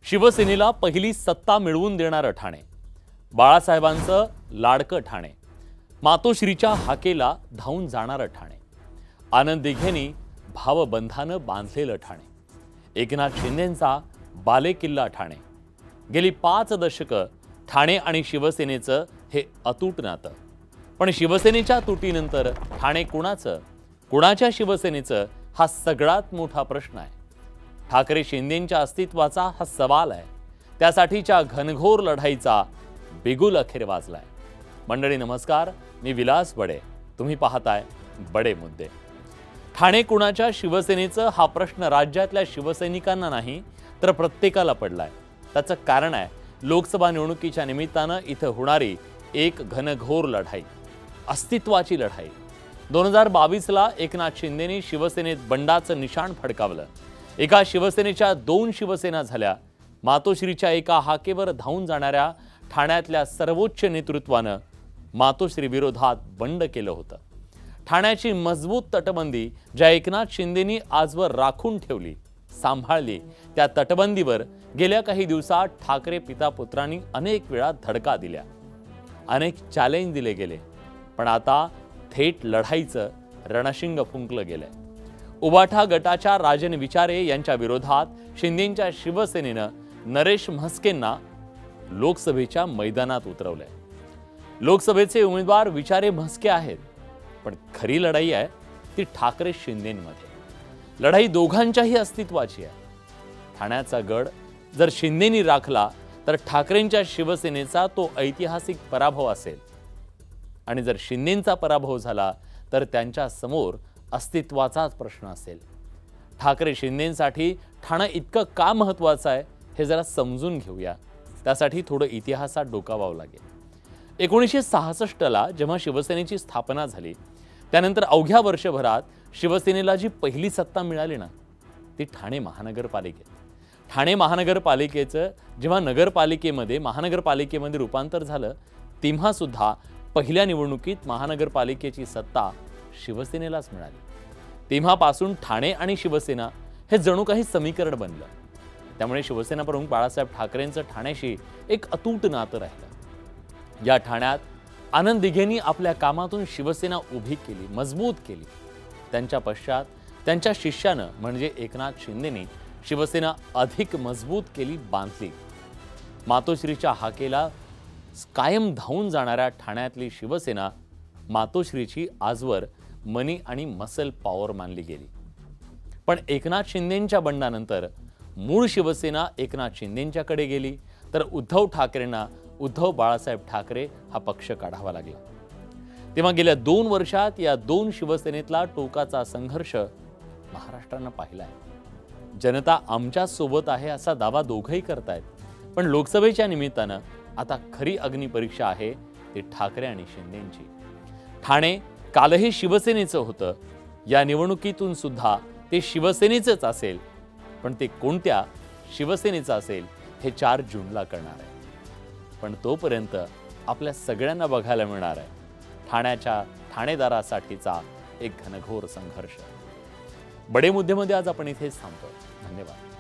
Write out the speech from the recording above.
शिवसेनेला पहिली सत्ता मिळवून देणारं ठाणे, बाळासाहेबांचं लाडकं ठाणे, मातोश्रीच्या हाकेला धावून जाणारं ठाणे, आनंद दिघेंनी भावबंधानं बांधलेलं ठाणे, एकनाथ शिंदेंचा बालेकिल्ला ठाणे। गेली 5 दशकं ठाणे आणि शिवसेनेचं हे अतूट नातं। पण शिवसेनेच्या तुटीनंतर ठाणे कुणाचं, कुणाच्या शिवसेनेचं हा सगळ्यात मोठा प्रश्न आहे। ठाकरे शिंदेंच्या अस्तित्वाचा हा सवाल आहे। त्यासाठीच्या घनघोर लढाईचा बिगुल अखेर वाजलाय। मंडळी नमस्कार, मी विलास बडे, तुम्ही पाहताय बडे मुद्दे। ठाणे कुणाच्या शिवसेनेचं हा प्रश्न राज्यातल्या शिवसैनिकांना नाही तर प्रत्येकाला पडलाय। त्याचं कारण आहे लोकसभा निवडणुकीच्या निमित्तानं इथं होणारी एक घनघोर लढाई, अस्तित्वाची लढाई। 2022ला एकनाथ शिंदेंनी शिवसेनेत बंडाचं निशाण फडकावलं। एका शिवसेनेच्या 2 शिवसेना झाल्या। मातोश्रीच्या एका हाकेवर धावून जाणाऱ्या ठाण्यातल्या सर्वोच्च नेतृत्वानं मातोश्री विरोधात बंड केलं होतं। ठाण्याची मजबूत तटबंदी ज्या एकनाथ शिंदेंनी आजवर राखून ठेवली, सांभाळली, त्या तटबंदीवर गेल्या काही दिवसात ठाकरे पिता पुत्रांनी अनेक वेळा धडका दिल्या, अनेक चॅलेंज दिले गेले। पण आता थेट लढाईचं रणशिंग फुंकलं गेलंय। उबाठा गटाच्या राजन विचारे यांच्या विरोधात शिंदेंच्या शिवसेनेनं नरेश म्हस्केंना लोकसभेच्या मैदानात उतरवलंय। लोकसभेचे उमेदवार विचारे म्हस्के आहेत, पण खरी लढाई आहे ती ठाकरे शिंदेंमध्ये। लढाई दोघांच्याही अस्तित्वाची आहे। ठाण्याचा गड जर शिंदेंनी राखला तर ठाकरेंच्या शिवसेनेचा तो ऐतिहासिक पराभव असेल, आणि जर शिंदेंचा पराभव झाला तर त्यांच्या समोर अस्तित्वाचाच प्रश्न असेल। ठाकरे शिंदेंसाठी ठाणे इतकं का महत्त्वाचं आहे हे जरा समजून घेऊया। त्यासाठी थोडं इतिहासात डोकावावं लागेल। 1966ला जेव्हा शिवसेनेची स्थापना झाली, त्यानंतर अवघ्या वर्षभरात शिवसेनेला जी पहिली सत्ता मिळाली ना, ती ठाणे महानगरपालिकेत। ठाणे महानगरपालिकेचं जेव्हा महानगरपालिकेमध्ये रूपांतर झालं, तेव्हा सुद्धा पहिल्या निवडणुकीत महानगरपालिकेची सत्ता शिवसेनेलाच मिळाली। तेव्हापासून ठाणे आणि शिवसेना हे जणू काही समीकरण बनलं। त्यामुळे शिवसेना प्रमुख बाळासाहेब ठाकरेंचं ठाण्याशी एक अतूट नातं राहिलं। या ठाण्यात आनंद दिघेंनी आपल्या कामातून शिवसेना उभी केली, मजबूत केली। त्यांच्या पश्चात त्यांच्या शिष्यानं म्हणजे एकनाथ शिंदेंनी शिवसेना अधिक मजबूत केली, बांधली। मातोश्रीच्या हाकेला कायम धावून जाणाऱ्या ठाण्यातली शिवसेना मातोश्रीची आजवर मनी आणि मसल पॉवर मानली गेली। पण एकनाथ शिंदेंच्या बंडानंतर मूळ शिवसेना एकनाथ शिंदेंच्याकडे गेली, तर उद्धव ठाकरेंना उद्धव बाळासाहेब ठाकरे हा पक्ष काढावा लागला। तेव्हा गेल्या 2 वर्षात या 2 शिवसेनेतला टोकाचा संघर्ष महाराष्ट्रानं पाहिलाय। जनता आमच्या सोबत आहे असा दावा दोघंही करतायत, पण लोकसभेच्या निमित्तानं आता खरी अग्निपरीक्षा आहे ती ठाकरे आणि शिंदेंची। ठाणे कालही शिवसेनेचं होतं, या निवडणुकीतून सुद्धा ते शिवसेनेचंच असेल, पण ते कोणत्या शिवसेनेचं असेल हे 4 जूनला कळणार आहे। पण तोपर्यंत आपल्या सगळ्यांना बघायला मिळणार आहे ठाण्याच्या ठाणेदारासाठीचा एक घनघोर संघर्ष। बडे मुद्देमध्ये आज आपण इथेच थांबतो। धन्यवाद।